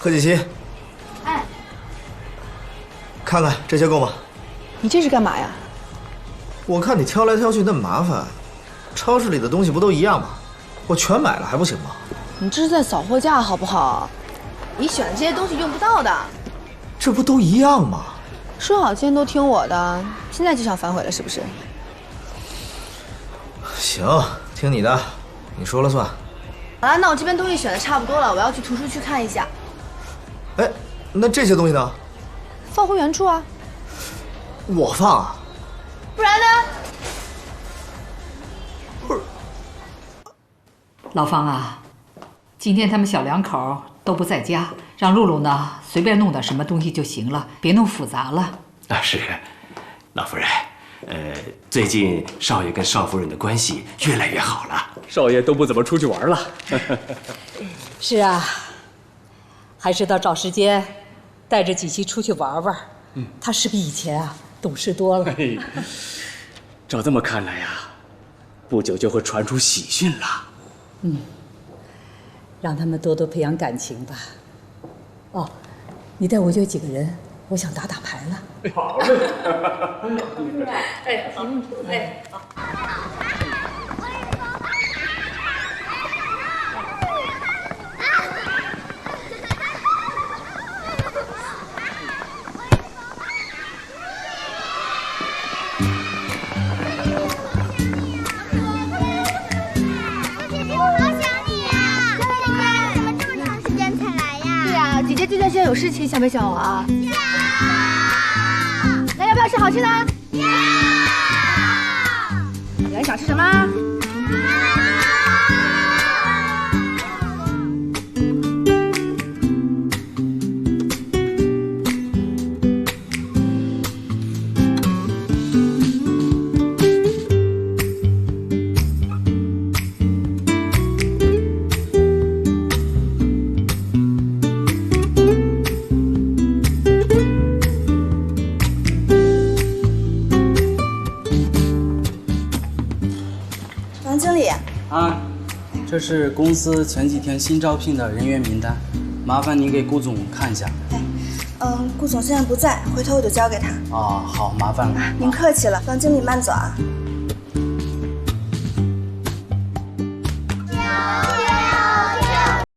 贺锦熙，哎，看看这些够吗？你这是干嘛呀？我看你挑来挑去那么麻烦，超市里的东西不都一樣嗎？我全買了还不行吗？你这是在掃貨架好不好？你选的这些东西用不到的。这不都一樣嗎？说好今天都听我的，现在就想反悔了是不是？行，听你的，你说了算。好了，那我这边东西选的差不多了，我要去图书区看一下。哎，那这些东西呢？放回原处啊。我放啊？不然呢？不是。老方啊，今天他們小两口都不在家，讓露露呢隨便弄點什麼東西就行了，別弄複雜了。啊，是，老夫人，最近少爺跟少夫人的關係越來越好了，少爺都不怎麼出去玩了。是啊，還是得找時間帶着锦熙出去玩玩。他是比以前啊懂事多了。照這麼看來呀，不久就會傳出喜訊了。讓他們多多培養感情吧。哦，你帶我約幾個人，我想打打牌了。好嘞。哎，好，哎，好。这段时间有事情，想没想我啊？那要不要吃好吃的？你还想吃什么？这是公司前几天新招聘的人员名单，麻煩您給顧總看一下。顧總現在不在，回頭我就交給他。好，麻煩了。您客氣了，方經理慢走啊。